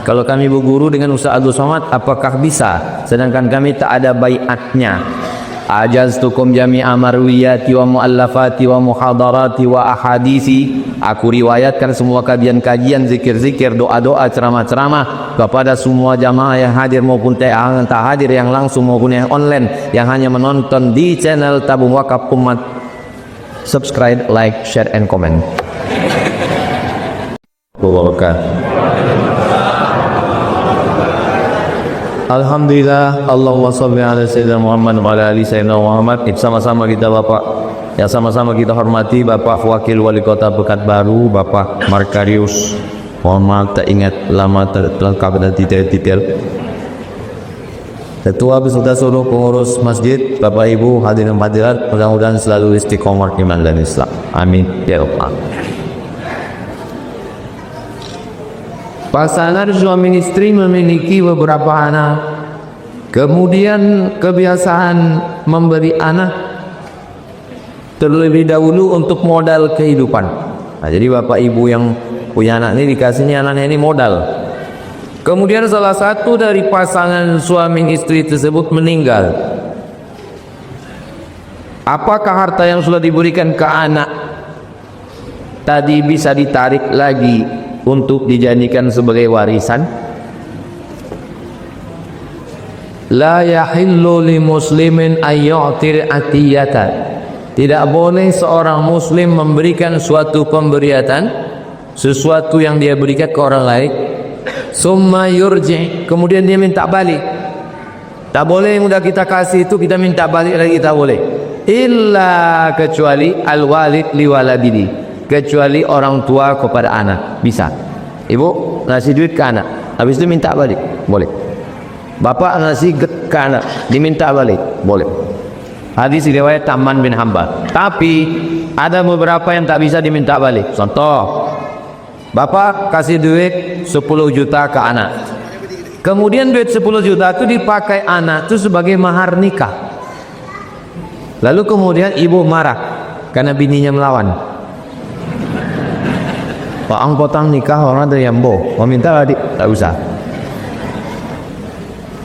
Kalau kami berguru dengan Ustaz Abdul Somad, apakah bisa? Sedangkan kami tak ada baiatnya. Ajaztukum jami'a marwiyati wa muallafati wa muhadarati wa ahadisi. Aku riwayatkan semua kajian-kajian, zikir-zikir, doa-doa, ceramah-ceramah kepada semua jamaah yang hadir maupun yang tak hadir, yang langsung maupun yang online, yang hanya menonton di channel Tabung Wakaf Umat. Subscribe, like, share, and comment. Alhamdulillah, Allahumma sholli ala sayyidina Muhammad wa ala ali sayyidina Muhammad. Sama-sama kita Bapak, yang sama-sama kita hormati Bapak Wakil Wali Kota Pekanbaru, Bapak Markarius. Mohon maaf tak ingat lama terlengkap dan detail-detail. Ketua beserta seluruh pengurus masjid, Bapak Ibu hadirin hadirat, mudah-mudahan selalu istiqomah iman dan Islam. Amin ya rabbal alamin. Pasangan suami istri memiliki beberapa anak, kemudian kebiasaan memberi anak terlebih dahulu untuk modal kehidupan. Nah, jadi bapak ibu yang punya anak ini dikasihnya anaknya ini modal. Kemudian salah satu dari pasangan suami istri tersebut meninggal. Apakah harta yang sudah diberikan ke anak tadi bisa ditarik lagi untuk dijadikan sebagai warisan? La yahillu li muslimin ayyu'tir atiyatan. Tidak boleh seorang muslim memberikan suatu pemberian, sesuatu yang dia berikan ke orang lain, summa yurji, kemudian dia minta balik. Tak boleh yang sudah kita kasih itu kita minta balik lagi, tak boleh. Illa kecuali al-walid li waladihi, kecuali orang tua kepada anak. Bisa. Ibu ngasih duit ke anak, habis itu minta balik, boleh. Bapak ngasih ke anak, diminta balik, boleh. Hadis riwayat Taman bin Hambal. Tapi ada beberapa yang tak bisa diminta balik. Contoh, bapak kasih duit 10 juta ke anak, kemudian duit 10 juta itu dipakai anak itu sebagai mahar nikah. Lalu kemudian ibu marah karena bininya melawan. Pak ang potang nikah orang dari Yambo, mau minta adik, tak usah,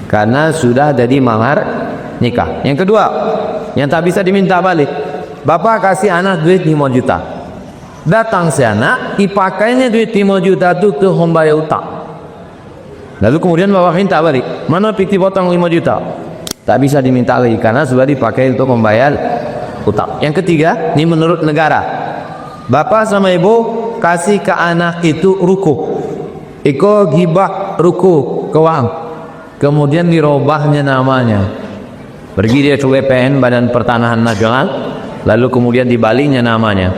karena sudah jadi mahar nikah. Yang kedua, yang tak bisa diminta balik, bapak kasih anak duit 5 juta, datang si anak, dipakainya duit 5 juta itu ke membayar utang. Lalu kemudian bapak minta balik, mana piti potong 5 juta? Tak bisa diminta lagi karena sudah dipakai untuk membayar utang. Yang ketiga, ini menurut negara, bapak sama ibu kasih ke anak itu ruku, iko gibah ruku keuangan, kemudian dirubahnya namanya, pergi dia ke BPN Badan Pertanahan Nasional, lalu kemudian dibaliknya namanya.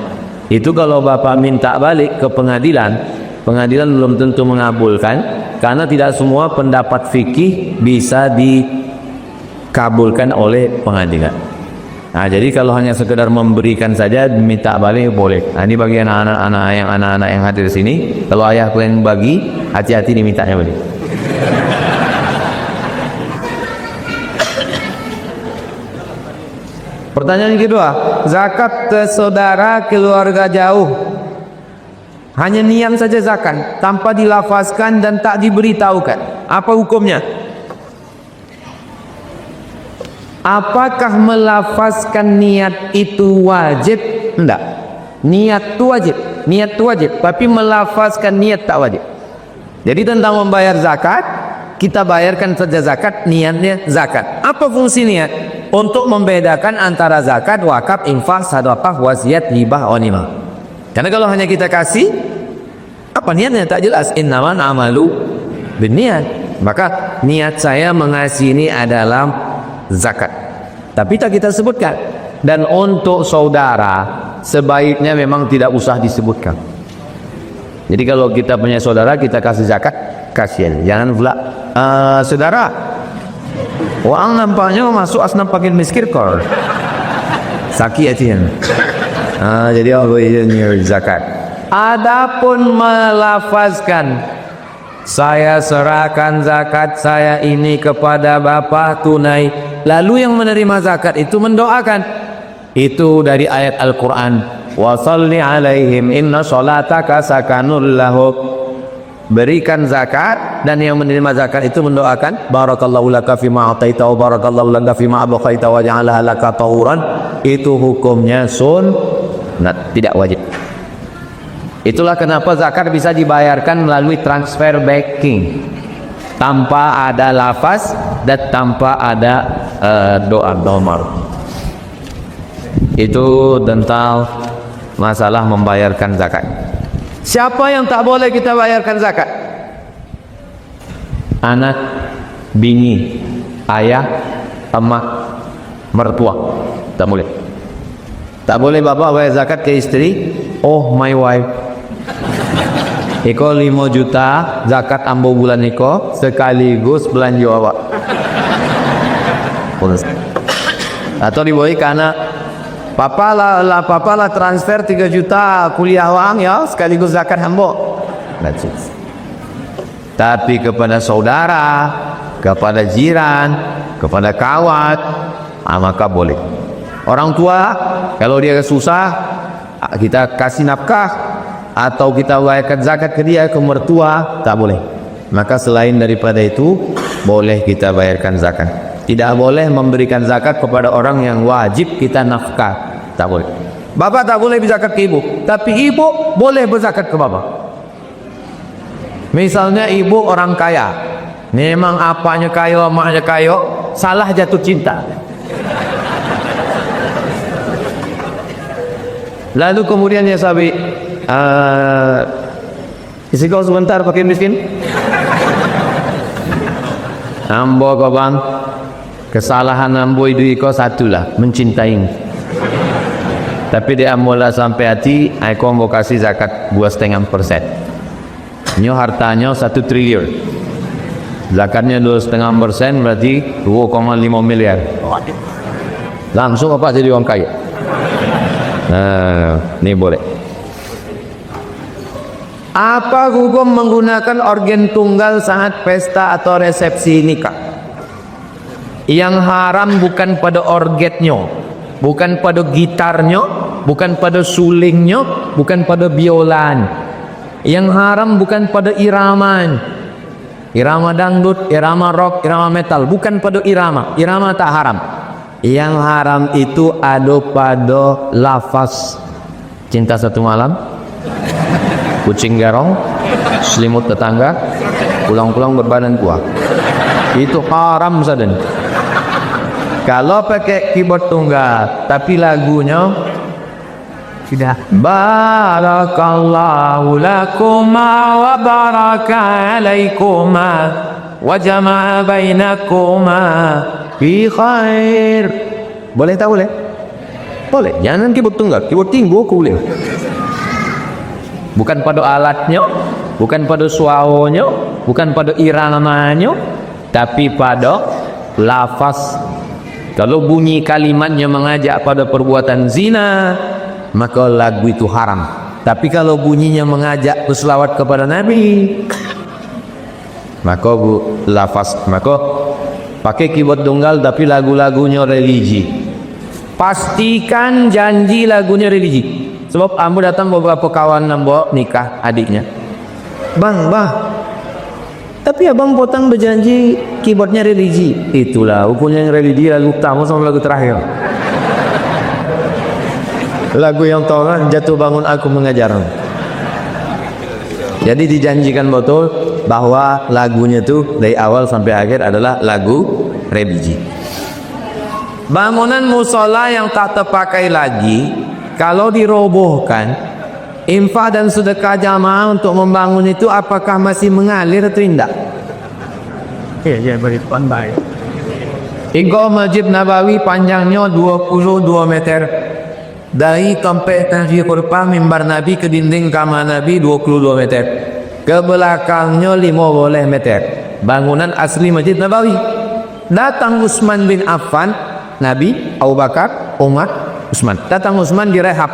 Itu kalau bapak minta balik ke pengadilan, pengadilan belum tentu mengabulkan, karena tidak semua pendapat fikih bisa dikabulkan oleh pengadilan. Nah, jadi kalau hanya sekedar memberikan saja minta balik boleh. Nah, ini bagi anak-anak yang hadir di sini, kalau ayah kalian bagi, hati-hati dimintanya balik. Pertanyaan kedua, zakat saudara keluarga jauh, hanya niat saja zakat tanpa dilafazkan dan tak diberitahukan, apa hukumnya? Apakah melafazkan niat itu wajib? Tidak. Niat itu wajib. Niat itu wajib. Tapi melafazkan niat tak wajib. Jadi tentang membayar zakat, kita bayarkan saja zakat, niatnya zakat. Apa fungsi niat? Untuk membedakan antara zakat, wakaf, infak, sedekah, wasiat, hibah, ghanimah. Karena kalau hanya kita kasih, apa niatnya tak jelas. Innamal a'malu binniyat. Maka niat saya mengasihi ini adalah zakat, tapi tak kita sebutkan. Dan untuk saudara sebaiknya memang tidak usah disebutkan. Jadi kalau kita punya saudara kita kasih zakat, kasihan. Jangan pula saudara wang nampaknya masuk asnaf pakai miskin kor sakit aja. Jadi aku ini zakat. Adapun melafazkan, saya serahkan zakat saya ini kepada bapak tunai, lalu yang menerima zakat itu mendoakan, itu dari ayat Al-Quran, wa sholli alaihim inna sholataka sakanul lahum. berikan zakat, dan yang menerima zakat itu mendoakan barakallahu laka fima ataita wa barakallahu laka fima abqaita wa ja'alaha laka tahuran. Itu hukumnya sunnat, tidak wajib. Itulah kenapa zakat bisa dibayarkan melalui transfer banking tanpa ada lafaz dan tanpa ada doa domar. Itu tentang masalah membayarkan zakat. Siapa yang tak boleh kita bayarkan zakat? Anak, bini, ayah, emak, mertua. Tak boleh. Tak boleh bapak bayar zakat ke istri. Oh my wife, iko 5 juta zakat ambo bulan iko sekaligus belanja awak. Atau diboleh karena papa lah transfer 3 juta kuliah wang ya sekaligus zakat ambo. That's it. Tapi kepada saudara, kepada jiran, kepada kawat, maka boleh. Orang tua kalau dia susah, kita kasih nafkah atau kita bayarkan zakat ke dia, ke mertua, tak boleh. Maka selain daripada itu, boleh kita bayarkan zakat. Tidak boleh memberikan zakat kepada orang yang wajib kita nafkah, tak boleh. Bapak tak boleh berzakat ke ibu, tapi ibu boleh berzakat ke bapak. Misalnya ibu orang kaya, memang apanya kayo, emaknya kayo, salah jatuh cinta. Lalu kemudian dia sabi, isi kau sebentar pakai miskin. Ambo kau bang, kesalahan ambo itu kau satulah, mencintai. Tapi dia ambolah sampai hati, aku ambo kasih zakat 2,5%. Nyo hartanya 1 triliun. Zakatnya 2,5% berarti 2,5 miliar. Langsung apa jadi orang kaya? Nah, ini boleh. Apa hukum menggunakan organ tunggal saat pesta atau resepsi nikah? Yang haram bukan pada orgetnya, bukan pada gitarnya, bukan pada sulingnya, bukan pada biolan. Yang haram bukan pada iraman, irama dangdut, irama rock, irama metal, bukan pada irama. Irama tak haram. Yang haram itu ada pada lafaz cinta satu malam, kucing garong, selimut tetangga, pulang-pulang berbadan kuah. Itu haram saden. Kalau pakai keyboard tunggal tapi lagunya tidak barakallahu lakuma wa baraka alaikuma wa jama'a bainakuma fi khair. Boleh tak boleh? Boleh. Jangan keyboard tunggal, keyboard tinggu boleh. Bukan pada alatnya, bukan pada suaranya, bukan pada iramanya, tapi pada lafaz. Kalau bunyi kalimatnya mengajak pada perbuatan zina, maka lagu itu haram. Tapi kalau bunyinya mengajak berselawat kepada Nabi, maka lafaz, maka pakai keyboard tunggal tapi lagu-lagunya religi. Pastikan janji lagunya religi. Sebab ambo datang beberapa kawan ambo nikah adiknya. Bang, tapi abang potong berjanji keyboardnya religi. Itulah hukumnya yang religi, lagu utama sama lagu terakhir. Lagu yang tahu jatuh bangun aku mengajar. Jadi dijanjikan betul bahwa lagunya itu dari awal sampai akhir adalah lagu religi. Bangunan musola yang tak terpakai lagi, kalau dirobohkan, infak dan sedekah jamaah untuk membangun itu apakah masih mengalir atau tidak? Ya, beri pandai. Iko Masjid Nabawi panjangnya 22 meter. Dari tempat tahrir kurpa mimbar Nabi ke dinding kamar Nabi 22 meter. Ke belakangnya 15 meter. Bangunan asli Masjid Nabawi. Datang Utsman bin Affan, Nabi, Abu Bakar, Umar, Utsman. Datang Utsman direhab.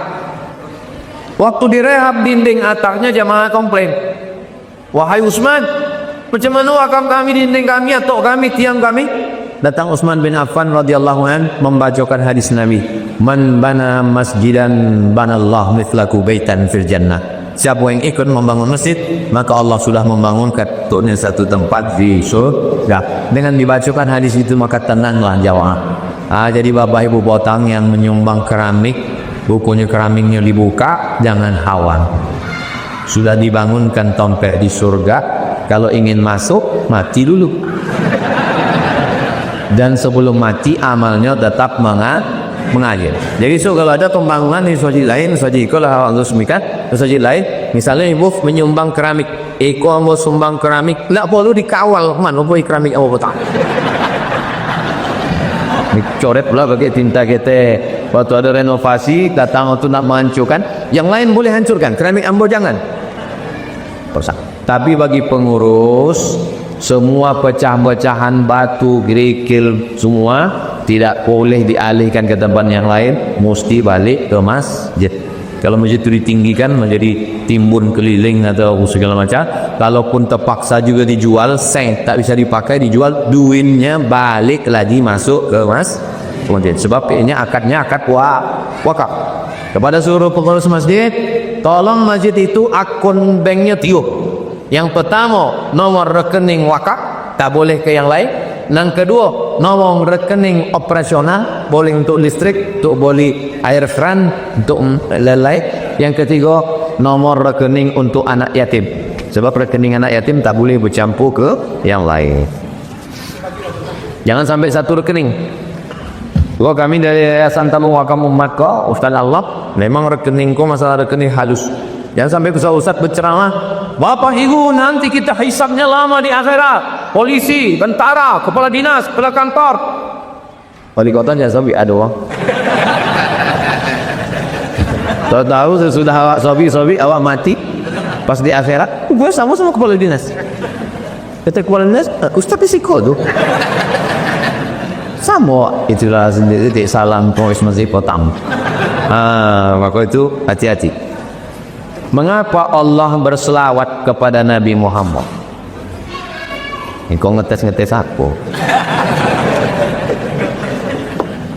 Waktu direhab dinding atapnya jamaah komplain. Wahai Utsman, macam mana akam kami dinding kami atau kami tiang kami? Datang Utsman bin Affan radhiyallahu an membacakan hadis Nabi, man bana masjidan banallahu mithlaku baitan fil jannah. siapa yang ikut membangun masjid, maka Allah sudah membangunkan untuknya satu tempat di surga. Dengan dibacakan hadis itu maka tenanglah jawab. Jadi bapak ibu potang yang menyumbang keramik, bukunya keramiknya dibuka, jangan hawa. Sudah dibangunkan tempat di surga, kalau ingin masuk mati dulu. Dan sebelum mati amalnya tetap mengalir. Jadi kalau ada pembangunan di masjid lain, masjid kalau Allah semikan, masjid lain, misalnya ibu menyumbang keramik, mau sumbang keramik, tidak perlu dikawal, mana boleh keramik apa petang. Dicoret pula pakai tinta kita. Waktu ada renovasi, datang waktu nak menghancurkan, yang lain boleh hancurkan, keramik ambo jangan. Persak. Tapi bagi pengurus, semua pecah-pecahan batu, kerikil, semua tidak boleh dialihkan ke tempat yang lain, mesti balik ke masjid. Kalau masjid itu ditinggikan menjadi timbun keliling atau segala macam, kalaupun terpaksa juga dijual, tak bisa dipakai, dijual, duitnya balik lagi masuk ke masjid. Sebab ini akadnya akad wakaf. Kepada seluruh pengurus masjid, tolong masjid itu akun banknya tiup. Yang pertama, nomor rekening wakaf, tak boleh ke yang lain. Yang kedua, nomor rekening operasional, boleh untuk listrik, untuk boleh air keran, untuk lain-lain. Yang ketiga, nomor rekening untuk anak yatim. Sebab rekening anak yatim tak boleh bercampur ke yang lain. Jangan sampai satu rekening. Kami dari Yayasan Tabung Wakaf Umat Ustaz Allah, memang rekeningku masalah rekening halus. Jangan sampai Ustaz berceramah, Bapak Ibu nanti kita hisabnya lama di akhirat. Polisi, tentara, kepala dinas, kepala kantor. Wali kota jangan sampai ada uang. Tahu sesudah awak sobi awak mati, pas di akhirat, gue sama kepala dinas. Kata kepala dinas, Ustaz psiko tu. Sama itulah sendiri salam pois masih potong. Maka itu hati-hati. Mengapa Allah berselawat kepada Nabi Muhammad? Kau ngetes apa?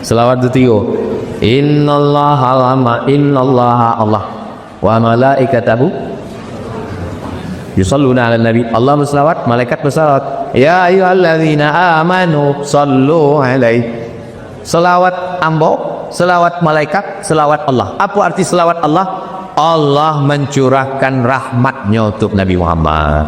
Selawat itu tiga. Innallaha Allah wa malaikatahu yusalluna 'alan nabi. Allah berselawat, malaikat berselawat. Ya ayyuhalladzina amanu sallu 'alaihi. Selawat ambo, selawat malaikat, selawat Allah. Apa arti selawat Allah? Allah mencurahkan rahmatnya untuk Nabi Muhammad.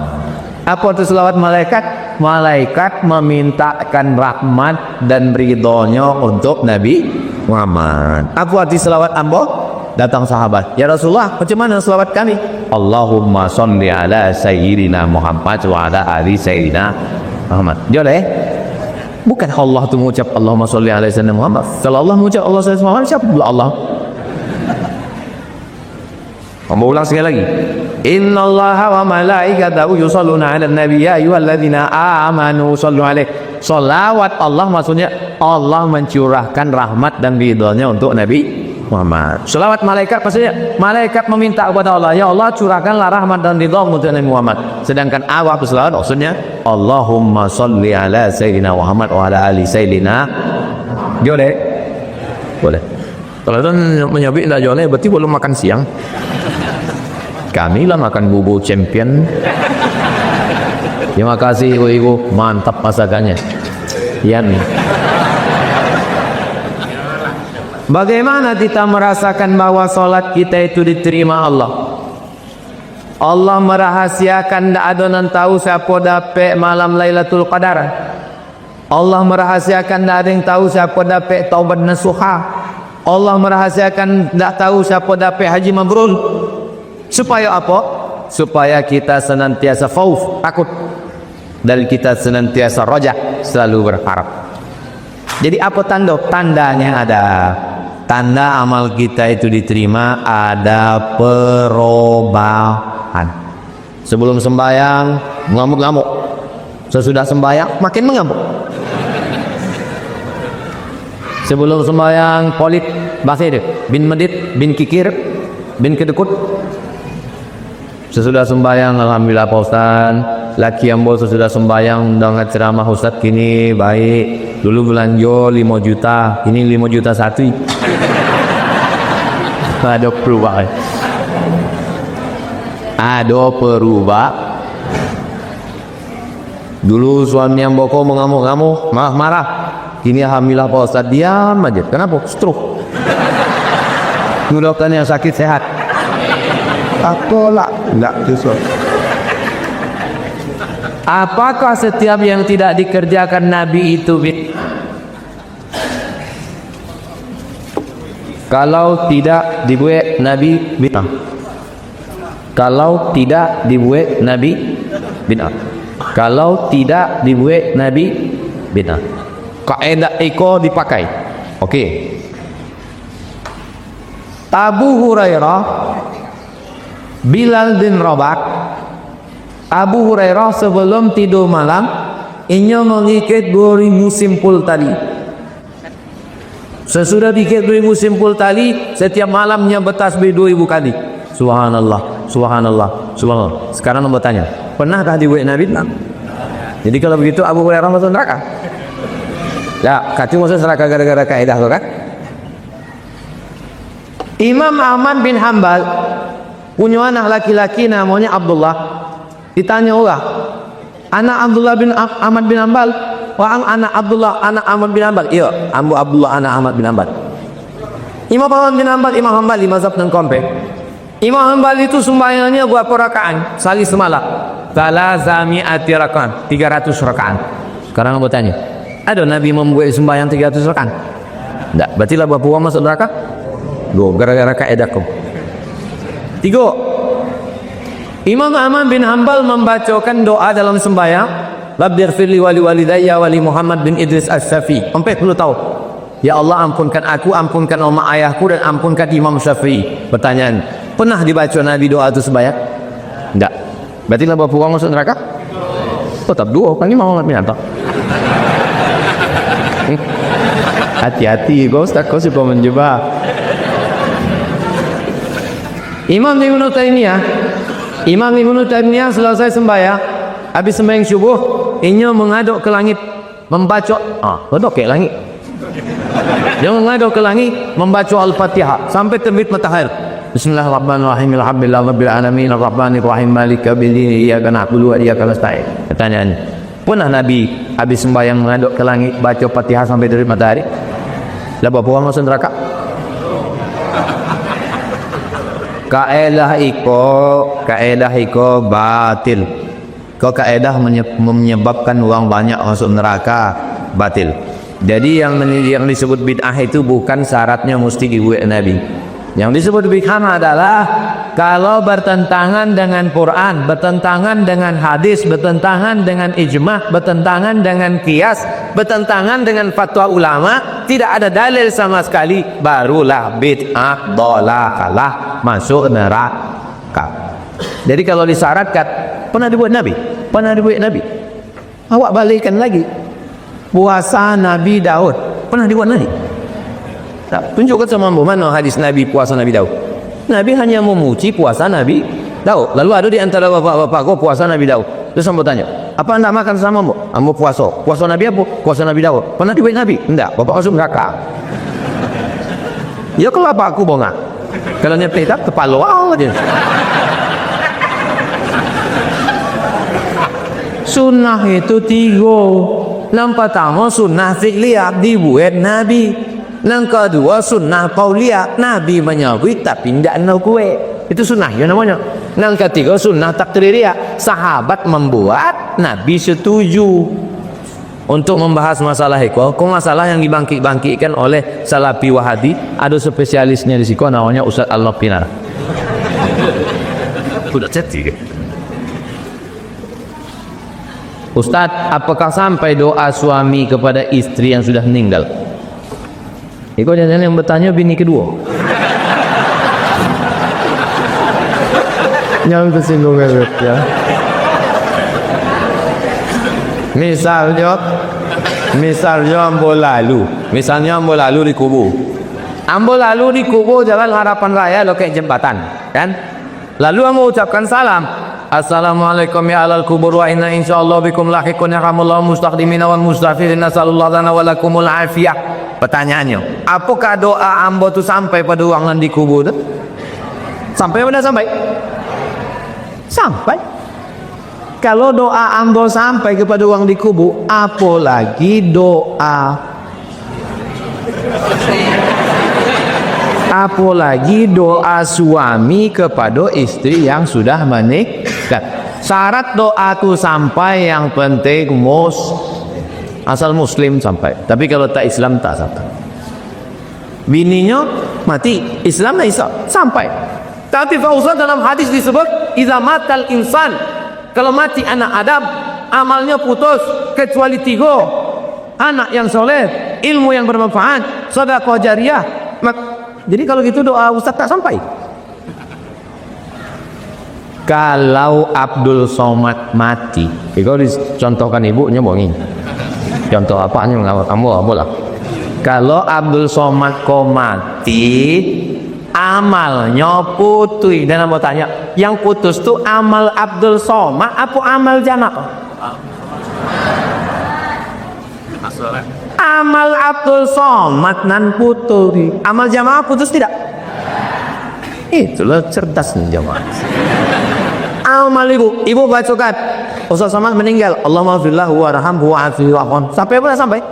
Apa itu selawat malaikat? Malaikat memintakan rahmat dan ridhonya untuk Nabi Muhammad. Apa arti selawat ambo? Datang sahabat, ya Rasulullah, macam mana selawat kami? Allahumma sholli ala sayyidina Muhammad wa ala ali sayyidina Muhammad. Boleh? Bukan Allah tu mengucap Allahumma sholli ala sayyidina Muhammad. Kalau Allah mengucap Allah sayyidina Muhammad, siapa pula Allah? Mau ulang sekali lagi. Innallaha wa malaikatahu yusholluna 'alan nabi ya ayyuhalladzina amanu shollu 'alaihi. Selawat Allah maksudnya Allah mencurahkan rahmat dan ridhonya untuk Nabi Muhammad. Selawat malaikat maksudnya malaikat meminta kepada Allah, ya Allah curahkanlah rahmat dan ridha untuk Nabi Muhammad. Sedangkan awak berselawat maksudnya Allahumma sholli ala sayyidina Muhammad wa ala ali sayyidina. Boleh? Boleh. Kalau itu menyabik tidak boleh, berarti belum makan siang. Kami lah makan bubur champion. Terima kasih ibu-ibu, mantap masakannya. Yan. Bagaimana kita merasakan bahwa solat kita itu diterima Allah? Allah merahasiakan tidak ada yang tahu siapa dapat malam Lailatul Qadar. Allah merahasiakan tidak ada yang tahu siapa dapat taubat nasuha. Allah merahasiakan tidak tahu siapa dapat haji mabrur. Supaya apa? Supaya kita senantiasa khauf, takut, dan kita senantiasa roja, selalu berharap. Jadi apa tanda? Tandanya ada. Tanda amal kita itu diterima, ada perubahan. Sebelum sembahyang ngamuk-ngamuk, sesudah sembahyang makin mengamuk. Sebelum sembahyang polit, bahasa itu bin medit, bin kikir, bin kedekut. Sesudah sembahyang alhamdulillah Pak Ustaz, laki ambo sesudah sembahyang dengan ceramah Ustaz kini baik. Dulu belanja 5 juta, ini 5 juta satu. Ada perubahan. Ada perubah. Dulu suami yang boko mengamuk-ngamuk, marah-marah. Kini alhamdulillah Pak Ustaz diam aja. Kenapa? Stroke. Dokter yang sakit sehat. Apalah, enggak susah. Apakah setiap yang tidak dikerjakan Nabi itu kalau tidak dibuat Nabi bid'ah? Kalau tidak dibuat Nabi bid'ah. Kalau tidak dibuat Nabi bid'ah. Kaidah eko dipakai. Okey. Abu Hurairah, Bilal bin Rabah. Abu Hurairah sebelum tidur malam ia mengikat 2000 simpul tali. Sesudah diikat 2000 simpul tali, setiap malamnya bertasbih 2000 kali. Subhanallah, subhanallah, subhanallah. Sekarang nak bertanya, pernahkah dibuat Nabi? Nah. Jadi kalau begitu Abu Hurairah masuk neraka? Ya, kata masuk neraka gara-gara kaidah tu kan? Imam Ahmad bin Hanbal punya anak laki-laki namanya Abdullah. Ditanya orang, anak Abdullah bin Ahmad bin Hanbal, wang anak Abdullah anak Ahmad bin Hanbal. Iya, Abu Abdullah anak Ahmad bin Hanbal. Imam Ahmad bin Hanbal, Imam Hanbal di mazhab dan kompe. Imam Hanbal itu sembahyangnya berapa rakaat? Sehari semalam. 300 rakaat, 300 rakaat. Sekarang aku tanya, ada Nabi membuat sembahyang 300 rakaat? Tak, berarti lah berapa orang masuk neraka? 2, gara-gara kaedahku. 3, Imam Ahmad bin Hanbal membacakan doa dalam sembahyang, Rabbighfirli wali walidayya wali Muhammad bin Idris As-Syafi'i. 40 tahun. Ya Allah, ampunkan aku, ampunkan umat ayahku, dan ampunkan Imam Syafi'i. Pertanyaan, pernah dibaca Nabi doa itu sembahyang? Tak. Berarti lah berapa orang masuk neraka? Tetap 2, kan Imam Ahmad bin Hanbal. Hati-hati kau Ustaz, kau suka menjebak. Imam Ibnu Taimiyah selesai sembahyang, habis sembahyang subuh, ia mengaduk ke langit, membaca godok ke langit. Dia mengaduk ke langit, membaca Al-Fatihah sampai terbit matahari. Bismillahirrahmanirrahim. Alhamdulillahirabbil alamin arrahmanir rahim maliki yaumiddin iyyaka na'budu wa iyyaka nasta'in. Pertanyaannya, pernah Nabi habis sembahyang mengaduk ke langit baca Fatihah sampai terbit matahari? Lah berapa orang masuk neraka? Kaedah iko batil. Kau kaedah menyebabkan orang banyak masuk neraka, batil. Jadi yang disebut bid'ah itu bukan syaratnya mesti dibuat Nabi. Yang disebut bid'ah adalah kalau bertentangan dengan Quran, bertentangan dengan hadis, bertentangan dengan ijma', bertentangan dengan qiyas, bertentangan dengan fatwa ulama, tidak ada dalil sama sekali, barulah bid'ah dhalalalah, masuk neraka. Jadi kalau disyaratkan, pernah dibuat Nabi? Pernah dibuat Nabi? Awak balikkan lagi. Puasa Nabi Daud, pernah dibuat Nabi? Tak, tunjukkan sama mana hadis Nabi puasa Nabi Daud. Nabi hanya memuji puasa Nabi Daud. Lalu ada di antara bapak-bapak kau puasa Nabi Daud. Terus sambo tanya, apa anda makan sama mu? Ambo puasa. Puasa Nabi apa? Puasa Nabi Daud. Pernah dibuat Nabi? Tidak. Bapak masuk neraka. Ya kalau apa aku bongak? Kalau ni tak kepala aja. Sunnah itu 3. Yang pertama sunnah fi'liyah dibuat Nabi. Yang kedua sunnah qauliyah, Nabi menyebut tapi tidak nak kuat. Itu sunnah ya namanya. Yang ketiga sunnah takririyah, sahabat membuat, Nabi setuju. Untuk membahas masalah itu, masalah yang dibangkit-bangkitkan oleh Salafi Wahabi, ada spesialisnya di situ namanya Ustaz Al-Pinar. Sudah cetik. Ustaz, apakah sampai doa suami kepada istri yang sudah meninggal? Itu jangan yang bertanya bini kedua. Yang tersinggung ya. Misalnya ambo lalu di kubur. Ambo lalu di kubur jalan Harapan Raya loket jembatan, kan? Lalu ambo ucapkan salam. Assalamualaikum ya alal kubur wa inna insyaallah bikum lahiqun yarhamullahu mustaqdimina wal mustaghfirin nasallallahu lana wa lakumul afiyah. Pertanyaannya, apakah doa ambo tu sampai pada orang yang di kubur tu? Sampai mana sampai? Sampai. Kalau doa ambo sampai kepada orang di kubur, apalagi doa suami kepada istri yang sudah menikah. Syarat doa itu sampai, yang penting asal muslim sampai. Tapi kalau tak Islam tak sampai. Bininya mati, Islam tak sampai. Tapi Fauzan dalam hadis disebut idza matal insan, kalau mati anak Adam, amalnya putus kecuali 3: anak yang soleh, ilmu yang bermanfaat, sedekah jariyah. Jadi kalau gitu doa Ustaz tak sampai. Kalau Abdul Somad mati, kalau dicontohkan ibunya bohongin. Contoh apanya kamu lah. Kalau Abdul Somad kau mati, amalnya putih. Dan mau tanya, yang putus tuh amal Abdul Somad apa amal jamaah? Amal Abdul Somad nan putih. Amal jamaah putus tidak? Itulah cerdas nih jamaah. Amal ibu bacakan Ustaz Somad meninggal, Allahumma firlahu warhamhu wa'afihi wa'afwan. Sampai apa sampai?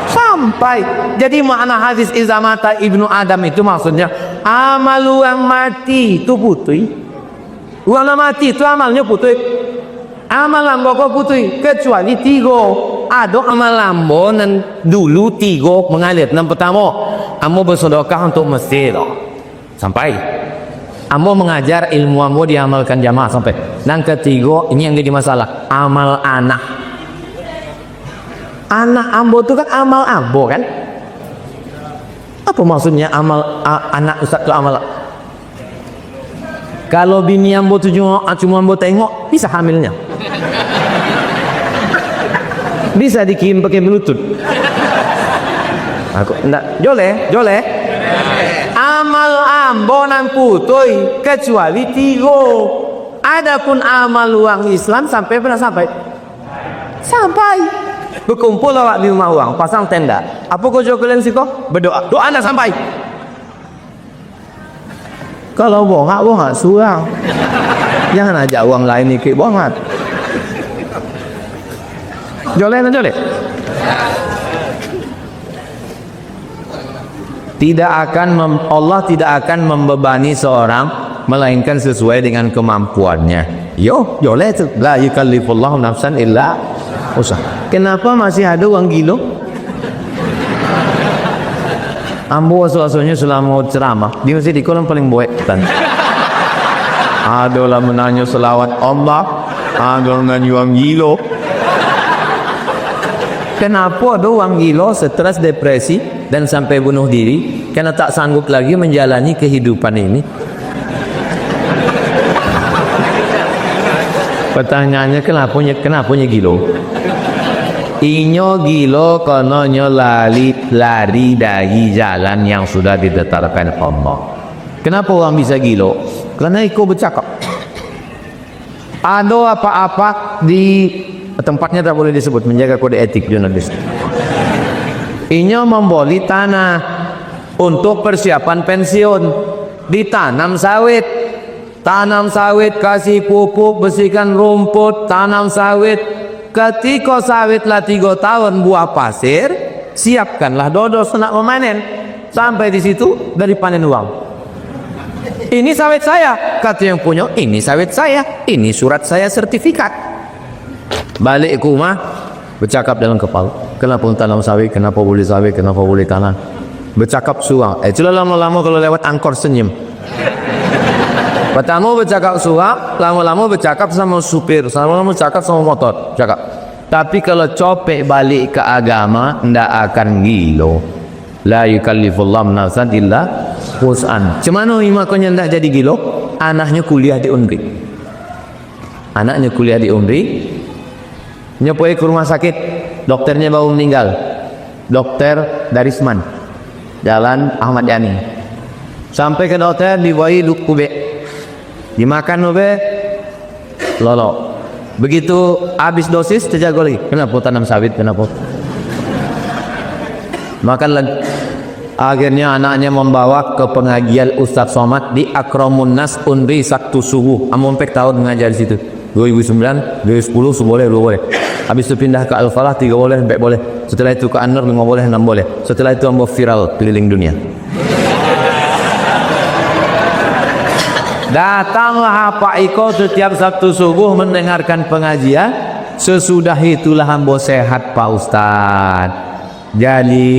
Sampai. Jadi makna hadis iza mata ibnu Adam itu maksudnya amal yang mati itu putih. Orang mati itu amalnya putih. Amal lambo kok putih kecuali 3. Ada amal lambo dan dulu 3 mengalir. Yang pertama, amo bersedekah untuk masjid. Sampai. Amo mengajar ilmu amo diamalkan jamaah sampai. Yang ketiga, ini yang jadi masalah, amal anak. Anak ambo itu kan amal ambo kan? Apa maksudnya amal anak Ustaz itu amal? Kalau bini ambo itu cuma ambo tengok, bisa hamilnya. Bisa dikirim pakai bluetooth. Aku enggak, jole. Amal ambo nan putih kecuali 3. Adapun amal uang Islam sampai pernah sampai? Sampai. Berkumpul awak di rumah uang, pasang tenda. Apa kau jauh kalian sih kok? Berdoa. Doa anda sampai. Kalau bongak surang. Jangan ajak uang lain ikut bongat. Jole. Allah tidak akan membebani seorang melainkan sesuai dengan kemampuannya. Jole itu la yukallifullahu nafsan illa usaha. Kenapa masih ada uang gilo? Ambo asal-asalnya selama ceramah di masjid di kolam paling boek kan. Adalah menanya selawat Allah, ada menanya uang gilo. Kenapa ada uang gilo, stres, depresi dan sampai bunuh diri karena tak sanggup lagi menjalani kehidupan ini? Pertanyaannya kenapa gilo? Inyo gilo kononya lari dari jalan yang sudah ditetapkan Allah. Kenapa orang bisa gilo? Karena ikut bercakap. Ada apa-apa di tempatnya tak boleh disebut, menjaga kode etik jurnalis. Inyo membeli tanah untuk persiapan pensiun, ditanam sawit. Tanam sawit, kasih pupuk, bersihkan rumput, tanam sawit. Ketika sawitlah 3 tahun buah pasir, siapkanlah dodos nak memanen. Sampai di situ dari panen uang. Ini sawit saya, kata yang punya, ini sawit saya, ini surat saya sertifikat. Balik ke rumah, bercakap dalam kepala, kenapa tanam sawit, kenapa boleh sawit, kenapa boleh tanam. Bercakap suang. Itulah lama-lama kalau lewat angkor senyum. Pertama bercakap suap, lama-lama bercakap sama supir, lama-lama bercakap sama motor, cakap. Tapi kalau copek balik ke agama, ndak akan gilo. La yukallifullahu nafsan illa wus'an. Cemana imakonya ndak jadi gilo? Anaknya kuliah di Unri. Anaknya kuliah di Unri. Nyopoi ke rumah sakit, dokternya baru meninggal. Dokter Darisman, Jalan Ahmad Yani. Sampai ke dokter dibawa lukube. Dimakan ube lolo. Begitu habis dosis terjaga lagi. Kenapa tanam sawit? Kenapa? Makan lagi. Akhirnya anaknya membawa ke pengajian Ustaz Somad di Akramun Nas Unri Sabtu Subuh. Amun pek tahun mengajar di situ. 2009, 2010 boleh, 2 boleh. Habis itu pindah ke Al-Falah 3 boleh, 4 boleh. Setelah itu ke An-Nur 5 boleh, 6 boleh. Setelah itu ambo viral keliling dunia. Datanglah Pak Iko setiap Sabtu subuh mendengarkan pengajian. Sesudah itulah ambo sehat Pak Ustaz. Jadi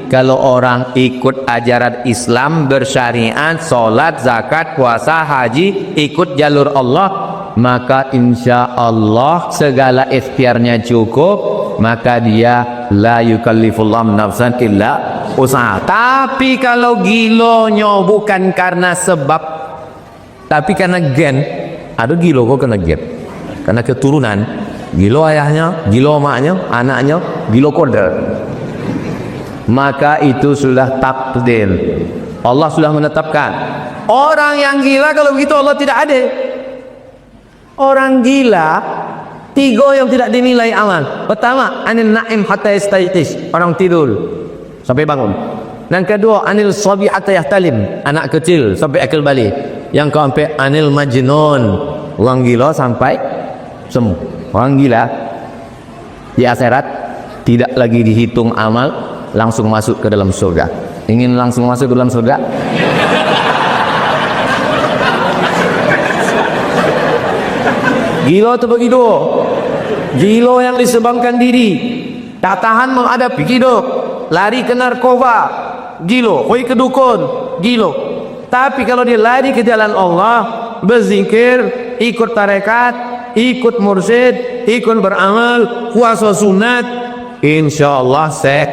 kalau orang ikut ajaran Islam bersyariat, sholat, zakat, puasa, haji, ikut jalur Allah, maka insya Allah segala ikhtiarnya cukup, maka dia la yukallifullahu nafsan illa usaha. Tapi kalau gilonya bukan karena sebab, tapi karena gen, ada gilo kok kena gen, karena keturunan, gilo ayahnya, gilo maknya, anaknya, gilo kode, maka itu sudah takdir. Allah sudah menetapkan. Orang yang gila kalau begitu Allah tidak ada. Orang gila 3 yang tidak dinilai amal. Pertama, anil na'im hatta yastayqiz, orang tidur sampai bangun. Yang kedua, anil sabi hatta yahtalim, anak kecil sampai akil balik. Yang keempat, anil majnun, orang gila sampai sembuh. Orang gila di akhirat tidak lagi dihitung amal, langsung masuk ke dalam surga. Ingin langsung masuk ke dalam surga? Gila itu begitu. Gila yang disebabkan diri, tak tahan menghadapi hidup, lari ke narkoba, gila, pergi ke dukun, gila. Tapi kalau dia lari ke jalan Allah, berzikir, ikut tarekat, ikut mursyid, ikut beramal, puasa sunat, insya Allah sehat.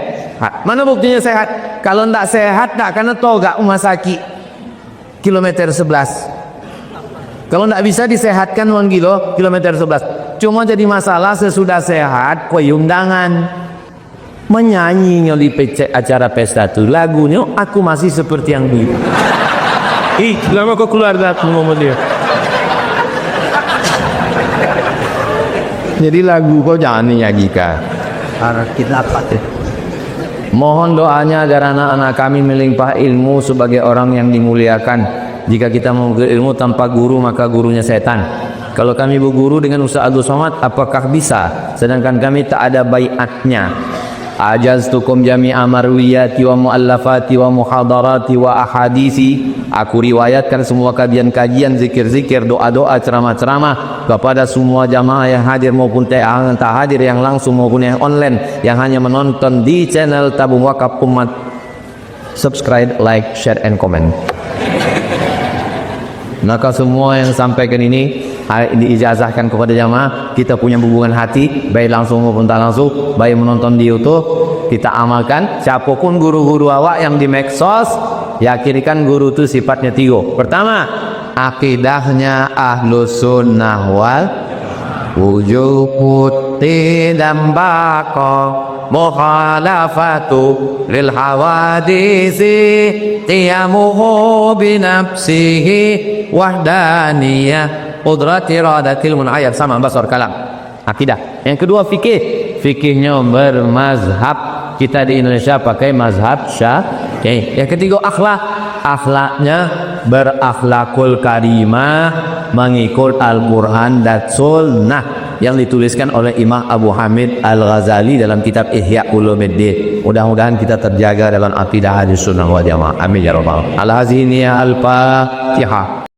Mana buktinya sehat? Kalau tidak sehat, tak karena togak rumah sakit kilometer 11. Kalau tidak bisa disehatkan 1 kilo, kilometer 11. Cuma jadi masalah sesudah sehat, kue undangan menyanyinya di acara pesta itu, lagunya aku masih seperti yang dulu. Ih, lama kok keluar dari ngomong dia. Jadi lagu kau jangan dinyanyikan. Kita apa deh? Mohon doanya agar anak-anak kami melimpah ilmu sebagai orang yang dimuliakan. Jika kita mau ilmu tanpa guru, maka gurunya setan. Kalau kami berguru dengan Ustaz Abdul Somad, apakah bisa? Sedangkan kami tak ada baiatnya. Ajaztukum jami'a marwiyati wa muallafati wa muhadarati wa ahadisi. Aku riwayatkan semua kajian-kajian, zikir-zikir, doa-doa, ceramah-ceramah kepada semua jamaah yang hadir maupun yang tak hadir, yang langsung maupun yang online, yang hanya menonton di channel Tabung Wakaf Umat. Subscribe, like, share, and comment. Maka semua yang sampaikan ini diijazahkan kepada jamaah. Kita punya hubungan hati, baik langsung maupun tak langsung, baik menonton di YouTube, kita amalkan. Siapapun guru-guru awak yang di medsos, yakinikan guru itu sifatnya 3. Pertama, akidahnya ahlus sunnah wal wujud tidak bakal mukhalafatu lil hawadisi qiyamuhu binafsihi wahdaniyah qudrati iradatil mun'ayyad sama basar kalam. Akidah. Yang kedua fikih. Fikihnya bermazhab. Kita di Indonesia pakai mazhab Syafi'i. Yang ketiga akhlak. Akhlaknya berakhlakul karimah, mengikut Al-Quran dan Sunnah yang dituliskan oleh Imam Abu Hamid Al-Ghazali dalam kitab Ihya Ulumuddin. Mudah-mudahan kita terjaga dalam akidah Ahlussunnah wal Jamaah. Amin ya rabbal alamin. Al-Fatihah.